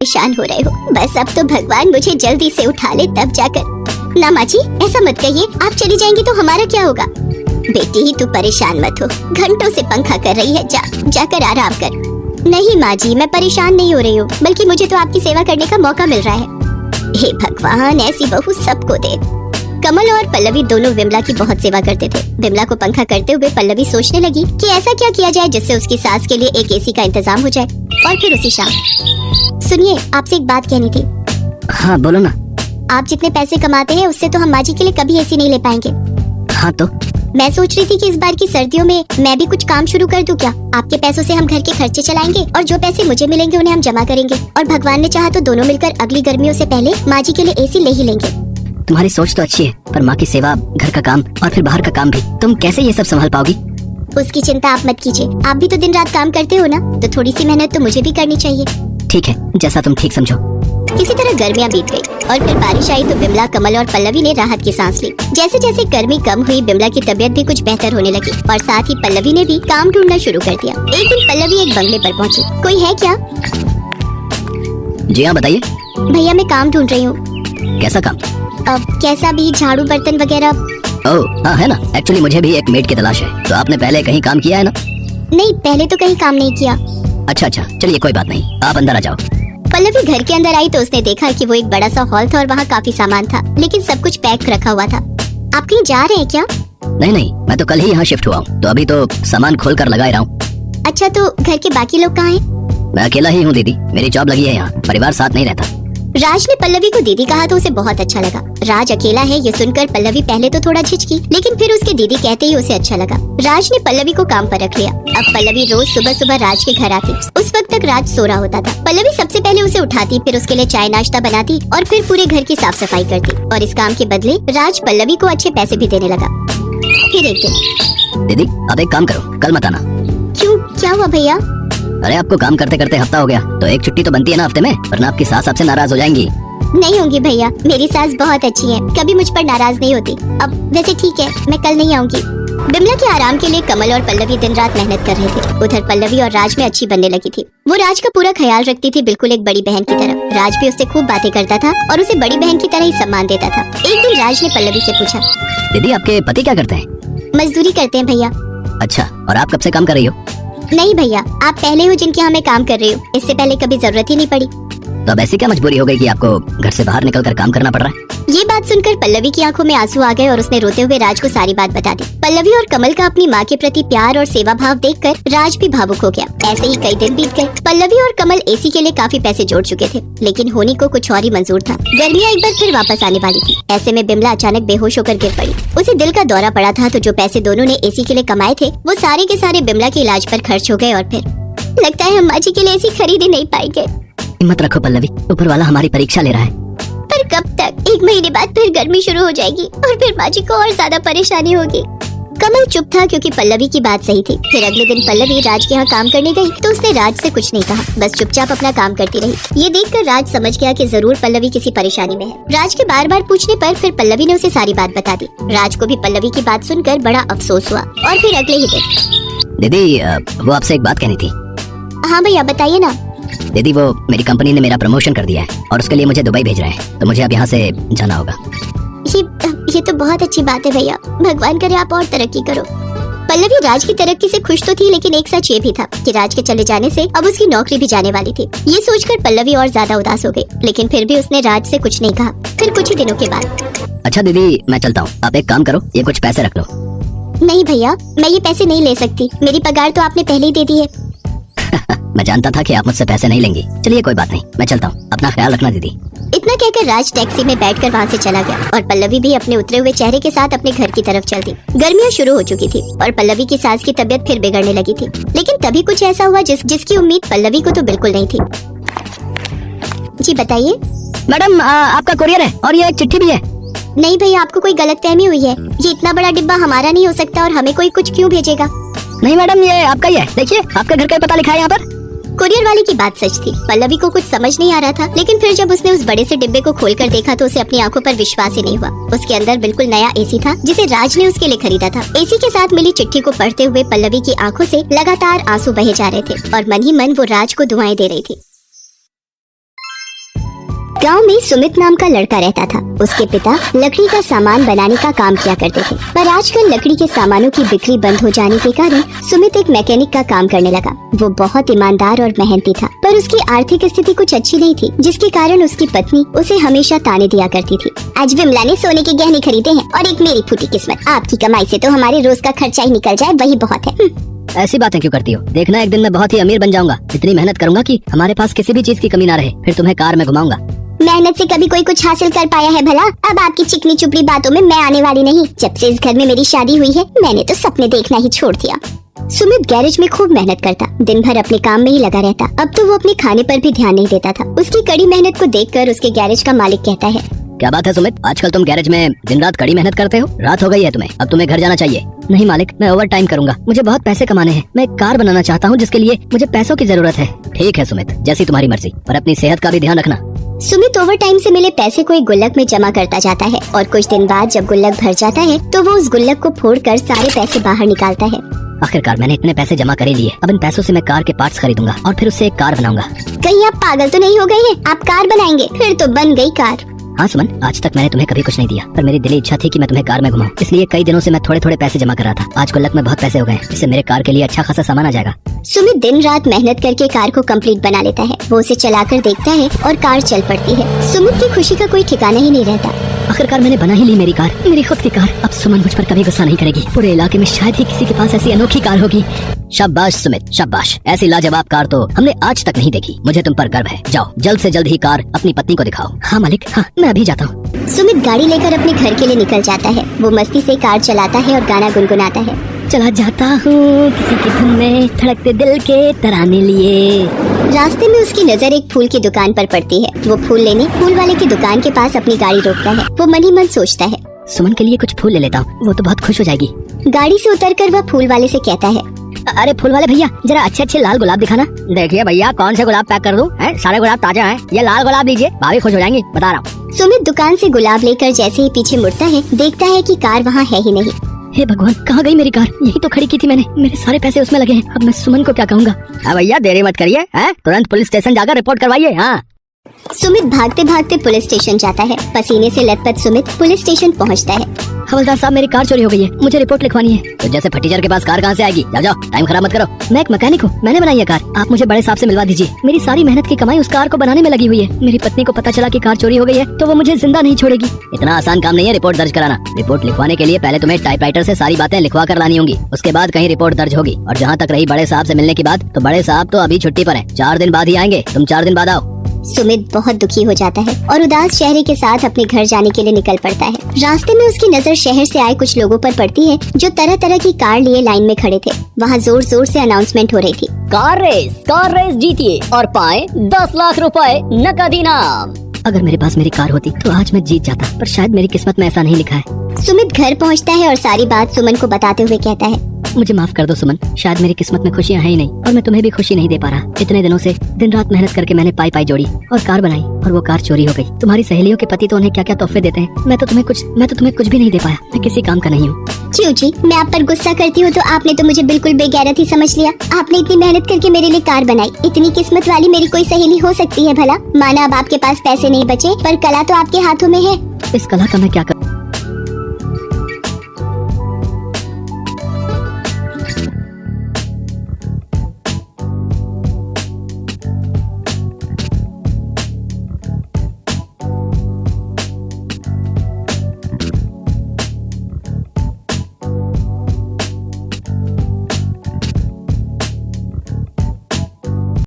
परेशान हो रहे हो। बस अब तो भगवान मुझे जल्दी से उठा ले तब जाकर। ना माँ जी, ऐसा मत कहिए, आप चली जाएंगी तो हमारा क्या होगा। बेटी तू परेशान मत हो, घंटों से पंखा कर रही है, जाकर आराम कर। नहीं माँ जी, मैं परेशान नहीं हो रही हूँ, बल्कि मुझे तो आपकी सेवा करने का मौका मिल रहा है। हे भगवान, ऐसी बहू सबको दे। कमल और पल्लवी दोनों विमला की बहुत सेवा करते थे। विमला को पंखा करते हुए पल्लवी सोचने लगी कि ऐसा क्या किया जाए जिससे उसकी सास के लिए एक एसी का इंतजाम हो जाए। और फिर उसी शाम, सुनिए, आपसे एक बात कहनी थी। हाँ बोलो ना। आप जितने पैसे कमाते हैं उससे तो हम माँ जी के लिए कभी एसी नहीं ले पाएंगे। हाँ तो मैं सोच रही थी कि इस बार की सर्दियों में मैं भी कुछ काम शुरू कर दूं क्या। आपके पैसों से हम घर के खर्चे चलाएंगे और जो पैसे मुझे मिलेंगे उन्हें हम जमा करेंगे, और भगवान ने चाहा तो दोनों मिलकर अगली गर्मियों से पहले माँ जी के लिए एसी ले ही लेंगे। तुम्हारी सोच तो अच्छी है, पर माँ की सेवा, घर का काम और फिर बाहर का काम भी, तुम कैसे ये सब संभाल पाओगी? उसकी चिंता आप मत कीजिए, आप भी तो दिन रात काम करते हो ना, तो थोड़ी सी मेहनत तो मुझे भी करनी चाहिए। ठीक है, जैसा तुम ठीक समझो। इसी तरह गर्मियाँ बीत गई और फिर बारिश आई तो विमला, कमल और पल्लवी ने राहत की सांस ली। जैसे जैसे गर्मी कम हुई, विमला की तबीयत भी कुछ बेहतर होने लगी और साथ ही पल्लवी ने भी काम ढूंढना शुरू कर दिया। एक दिन पल्लवी एक बंगले पर पहुंची। कोई है क्या? जी हाँ, बताइए। भैया मैं काम ढूंढ रही हूँ। कैसा काम? अब कैसा भी, झाड़ू बर्तन वगैरह। ओह हाँ, है ना, एक्चुअली मुझे भी एक मेड की तलाश है। तो आपने पहले कहीं काम किया है ना? नहीं, पहले तो कहीं काम नहीं किया। अच्छा, चलिए कोई बात नहीं, आप अंदर आ जाओ। पल्लवी घर के अंदर आई तो उसने देखा कि वो एक बड़ा सा हॉल था और वहाँ काफी सामान था, लेकिन सब कुछ पैक रखा हुआ था। आप कहीं जा रहे हैं क्या? नहीं, मैं तो कल ही यहाँ शिफ्ट हुआ हूँ, तो अभी तो सामान खोल कर लगा रहा हूँ। अच्छा, तो घर के बाकी लोग कहाँ हैं? मैं अकेला ही हूँ दीदी, मेरी जॉब लगी है यहाँ, परिवार साथ नहीं रहता। राज ने पल्लवी को दीदी कहा तो उसे बहुत अच्छा लगा। राज अकेला है ये सुनकर पल्लवी पहले तो थोड़ा झिझकी, लेकिन फिर उसके दीदी कहते ही उसे अच्छा लगा। राज ने पल्लवी को काम पर रख लिया। अब पल्लवी रोज सुबह सुबह राज के घर आती। उस वक्त तक राज सो रहा होता था। पल्लवी सबसे पहले उसे उठाती, फिर उसके लिए चाय नाश्ता बनाती और फिर पूरे घर की साफ सफाई करती। और इस काम के बदले राज पल्लवी को अच्छे पैसे भी देने लगा। फिर एक दिन, दीदी आप एक काम करो, कल मत आना। क्यों, क्या हुआ भैया? अरे आपको काम करते करते हफ्ता हो गया, तो एक छुट्टी तो बनती है ना हफ्ते में, वरना आपकी सास आपसे नाराज हो जाएंगी। नहीं होंगी भैया, मेरी सास बहुत अच्छी है, कभी मुझ पर नाराज नहीं होती। अब वैसे ठीक है, मैं कल नहीं आऊंगी। विमला के आराम के लिए कमल और पल्लवी दिन रात मेहनत कर रहे थे। उधर पल्लवी और राज में अच्छी बनने लगी थी। वो राज का पूरा ख्याल रखती थी, बिल्कुल एक बड़ी बहन की तरह। राज भी उससे खूब बातें करता था और उसे बड़ी बहन की तरह ही सम्मान देता था। एक दिन राज ने पल्लवी से पूछा, दीदी आपके पति क्या करते हैं? मजदूरी करते हैं भैया। अच्छा, और आप कब से काम कर रही हो? नहीं भैया, आप पहले हो जिनके यहाँ मैं काम कर रही हूँ, इससे पहले कभी जरूरत ही नहीं पड़ी। तो अब ऐसी क्या मजबूरी हो गई कि आपको घर से बाहर निकलकर काम करना पड़ रहा है? ये बात सुनकर पल्लवी की आंखों में आंसू आ गए और उसने रोते हुए राज को सारी बात बता दी। पल्लवी और कमल का अपनी माँ के प्रति प्यार और सेवा भाव देखकर राज भी भावुक हो गया। ऐसे ही कई दिन बीत गए। पल्लवी और कमल एसी के लिए काफी पैसे जोड़ चुके थे, लेकिन होनी को कुछ और ही मंजूर था। गर्मियाँ एक बार फिर वापस आने वाली थी। ऐसे में बिमला अचानक बेहोश होकर गिर पड़ी। उसे दिल का दौरा पड़ा था, तो जो पैसे दोनों ने एसी के लिए कमाए थे वो सारे के सारे बिमला के इलाज पर खर्च हो गए। और फिर लगता है हम माँ जी के लिए एसी खरीद ही नहीं पाएंगे। हिम्मत रखो पल्लवी, ऊपर वाला हमारी परीक्षा ले रहा है। पर कब तक? एक महीने बाद फिर गर्मी शुरू हो जाएगी और फिर माँ जी को और ज्यादा परेशानी होगी। कमल चुप था क्योंकि पल्लवी की बात सही थी। फिर अगले दिन पल्लवी राज के यहाँ काम करने गई तो उसने राज से कुछ नहीं कहा, बस चुपचाप अपना काम करती रही। ये देखकर राज समझ गया कि जरूर पल्लवी किसी परेशानी में है। राज के बार बार पूछने पर फिर पल्लवी ने उसे सारी बात बता दी। राज को भी पल्लवी की बात सुनकर बड़ा अफसोस हुआ। और फिर अगले ही दिन, दीदी वो आपसे एक बात कहनी थी। हाँ भैया बताइए ना। दीदी वो मेरी कंपनी ने मेरा प्रमोशन कर दिया है और उसके लिए मुझे दुबई भेज रहे हैं, तो मुझे अब यहाँ से जाना होगा। ये तो बहुत अच्छी बात है भैया, भगवान करे आप और तरक्की करो। पल्लवी राज की तरक्की से खुश तो थी, लेकिन एक सच ये भी था कि राज के चले जाने से अब उसकी नौकरी भी जाने वाली थी। ये सोचकर पल्लवी और ज्यादा उदास हो गई, लेकिन फिर भी उसने राज से कुछ नहीं कहा। फिर कुछ ही दिनों के बाद, अच्छा दीदी मैं चलता हूँ, आप एक काम करो, ये कुछ पैसे रख लो। नहीं भैया, मैं ये पैसे नहीं ले सकती, मेरी पगार तो आपने पहले ही दे दी है। मैं जानता था कि आप मुझसे पैसे नहीं लेंगी। चलिए कोई बात नहीं, मैं चलता हूँ, अपना ख्याल रखना दीदी। इतना कहकर राज टैक्सी में बैठकर वहाँ से चला गया और पल्लवी भी अपने उतरे हुए चेहरे के साथ अपने घर की तरफ चल दी। गर्मियाँ शुरू हो चुकी थी और पल्लवी की सास की तबीयत फिर बिगड़ने लगी थी, लेकिन तभी कुछ ऐसा हुआ जिसकी उम्मीद पल्लवी को तो बिल्कुल नहीं थी। जी बताइए। मैडम आपका कुरियर है और ये एक चिट्ठी भी है। नहीं भैया, आपको कोई गलतफहमी हुई है। ये इतना बड़ा डिब्बा हमारा नहीं हो सकता और हमें कोई कुछ क्यों भेजेगा? नहीं मैडम, ये आपका ही है, देखिए आपके घर का पता लिखा है यहाँ पर। कुरियर वाले की बात सच थी। पल्लवी को कुछ समझ नहीं आ रहा था, लेकिन फिर जब उसने उस बड़े से डिब्बे को खोलकर देखा तो उसे अपनी आंखों पर विश्वास ही नहीं हुआ। उसके अंदर बिल्कुल नया एसी था जिसे राज ने उसके लिए खरीदा था। एसी के साथ मिली चिट्ठी को पढ़ते हुए पल्लवी की आंखों से लगातार आंसू बहे जा रहे थे और मन ही मन वो राज को दुआएं दे रही थी। गांव में सुमित नाम का लड़का रहता था। उसके पिता लकड़ी का सामान बनाने का काम किया करते थे, पर आजकल लकड़ी के सामानों की बिक्री बंद हो जाने के कारण सुमित एक मैकेनिक का काम करने लगा। वो बहुत ईमानदार और मेहनती था, पर उसकी आर्थिक स्थिति कुछ अच्छी नहीं थी, जिसके कारण उसकी पत्नी उसे हमेशा ताने दिया करती थी। आज विमला ने सोने के गहने खरीदे हैं और एक मेरी फूटी किस्मत। आपकी कमाई से तो हमारे रोज का खर्चा ही निकल जाए, वही बहुत है। ऐसी बातें क्यों करती हो? देखना एक दिन मैं बहुत ही अमीर बन जाऊंगा। इतनी मेहनत करूंगा कि हमारे पास किसी भी चीज की कमी ना रहे। फिर तुम्हें कार में घुमाऊंगा। मेहनत से कभी कोई कुछ हासिल कर पाया है भला? अब आपकी चिकनी चुपड़ी बातों में मैं आने वाली नहीं। जब से इस घर में मेरी शादी हुई है, मैंने तो सपने देखना ही छोड़ दिया। सुमित गैरेज में खूब मेहनत करता, दिन भर अपने काम में ही लगा रहता। अब तो वो अपने खाने पर भी ध्यान नहीं देता था। उसकी कड़ी मेहनत को देखकर उसके गैरेज का मालिक कहता है, क्या बात है सुमित, आजकल तुम गैरेज में दिन रात कड़ी मेहनत करते हो? रात हो गई है तुम्हें, अब तुम्हें घर जाना चाहिए। नहीं मालिक, मैं ओवर टाइम करूंगा। मुझे बहुत पैसे कमाने हैं। मैं एक कार बनाना चाहता हूँ, जिसके लिए मुझे पैसों की जरूरत है। ठीक है सुमित, जैसी तुम्हारी मर्जी, पर अपनी सेहत का भी ध्यान रखना। सुमित ओवर टाइम से मिले पैसे को एक गुल्लक में जमा करता जाता है और कुछ दिन बाद जब गुल्लक भर जाता है तो वो उस गुल्लक को फोड़कर सारे पैसे बाहर निकालता है। आखिरकार मैंने इतने पैसे जमा कर ही लिए। अब इन पैसों से मैं कार के पार्ट्स खरीदूंगा और फिर उससे एक कार बनाऊंगा। कहीं आप पागल तो नहीं हो गए हैं? आप कार बनाएंगे? फिर तो बन गई कार। हाँ सुमन, आज तक मैंने तुम्हें कभी कुछ नहीं दिया, पर मेरी दिली इच्छा थी कि मैं तुम्हें कार में घुमाऊं। इसलिए कई दिनों से मैं थोड़े थोड़े पैसे जमा कर रहा था। आज गुल्लक में बहुत पैसे हो गए, इससे मेरे कार के लिए अच्छा खासा सामान आ जाएगा। सुमित दिन रात मेहनत करके कार को कंप्लीट बना लेता है। वो उसे चलाकर देखता है और कार चल पड़ती है। सुमित की खुशी का कोई ठिकाना ही नहीं रहता। आखिरकार मैंने बना ही ली मेरी कार, मेरी खुद की कार। अब सुमन मुझ पर कभी गुस्सा नहीं करेगी। पूरे इलाके में शायद ही किसी के पास ऐसी अनोखी कार होगी। शाबाश सुमित, शाबाश। ऐसी लाजवाब कार तो हमने आज तक नहीं देखी। मुझे तुम पर गर्व है। जाओ जल्द से जल्द ही कार अपनी पत्नी को दिखाओ। हाँ मालिक, हाँ मैं अभी जाता हूँ। सुमित गाड़ी लेकर अपने घर के लिए निकल जाता है। वो मस्ती से कार चलाता है और गाना गुनगुनाता है। चला जाता हूँ किसी की धुन में, धड़कते दिल के तराने लिए। रास्ते में उसकी नजर एक फूल की दुकान पर पड़ती है। वो फूल लेने फूल वाले की दुकान के पास अपनी गाड़ी रोकता है। वो मन ही मन सोचता है, सुमन के लिए कुछ फूल ले लेता हूँ, वो तो बहुत खुश हो जाएगी। गाड़ी से उतरकर वह फूल वाले से कहता है, अरे फूल वाले भैया, जरा अच्छे अच्छे लाल गुलाब दिखाना। देखिए भैया, कौन से गुलाब पैक कर दूं? सारे गुलाब ताजा हैं। ये लाल गुलाब लीजिए, भाभी खुश हो जाएंगी, बता रहा हूँ। सुमित दुकान से गुलाब लेकर जैसे ही पीछे मुड़ता है, देखता है कि कार वहाँ है ही नहीं। हे भगवान, कहाँ गई मेरी कार? यही तो खड़ी की थी मैंने। मेरे सारे पैसे उसमें लगे हैं। अब मैं सुमन को क्या कहूँगा? हाँ भैया, देरी मत करिए, तुरंत पुलिस स्टेशन जाकर रिपोर्ट करवाइए। हाँ। सुमित भागते भागते पुलिस स्टेशन जाता है। पसीने से लथपथ सुमित पुलिस स्टेशन पहुंचता है। हवलदार साहब, मेरी कार चोरी हो गई है, मुझे रिपोर्ट लिखवानी है। तो जैसे फटीचर के पास कार कहाँ से आएगी? जाओ जाओ, टाइम खराब मत करो। मैं एक मैकेनिक हूँ, मैंने बनाई है कार। आप मुझे बड़े साहब से मिलवा दीजिए। मेरी सारी मेहनत की कमाई उस कार को बनाने में लगी हुई है। मेरी पत्नी को पता चला कि कार चोरी हो गई है तो वो मुझे जिंदा नहीं छोड़ेगी। इतना आसान काम नहीं है रिपोर्ट दर्ज कराना। रिपोर्ट लिखवाने के लिए पहले तुम्हें टाइपराइटर से सारी बातें लिखवा कर लानी होंगी, उसके बाद कहीं रिपोर्ट दर्ज होगी। और जहाँ तक रही बड़े साहब से मिलने की बात, तो बड़े साहब तो अभी छुट्टी पर है, 4 दिन बाद ही आएंगे। तुम 4 दिन बाद आओ। सुमित बहुत दुखी हो जाता है और उदास चेहरे के साथ अपने घर जाने के लिए निकल पड़ता है। रास्ते में उसकी नजर शहर से आए कुछ लोगों पर पड़ती है जो तरह तरह की कार लिए लाइन में खड़े थे। वहाँ जोर जोर से अनाउंसमेंट हो रही थी, कार रेस जीतिए और पाए 10 लाख रुपए नकद इनाम। अगर मेरे पास मेरी कार होती तो आज मैं जीत जाता, पर शायद मेरी किस्मत में ऐसा नहीं लिखा है। सुमित घर पहुँचता है और सारी बात सुमन को बताते हुए कहता है, मुझे माफ कर दो सुमन, शायद मेरी किस्मत में खुशियाँ है ही नहीं और मैं तुम्हें भी खुशी नहीं दे पा रहा। इतने दिनों से दिन रात मेहनत करके मैंने पाई जोड़ी और कार बनाई और वो कार चोरी हो गई। तुम्हारी सहेलियों के पति तो उन्हें क्या क्या तोहफे देते हैं, मैं तो तुम्हें कुछ भी नहीं दे पाया। मैं किसी काम का नहीं हूँ। क्यों जी, मैं आप पर गुस्सा करती हूँ तो आपने तो मुझे बिल्कुल बेगैरत ही समझ लिया। आपने इतनी मेहनत करके मेरे लिए कार बनाई। इतनी किस्मत वाली मेरी कोई सहेली हो सकती है भला? माना अब आपके पास पैसे नहीं बचे, पर कला तो आपके हाथों में है। इस कला का मैं क्या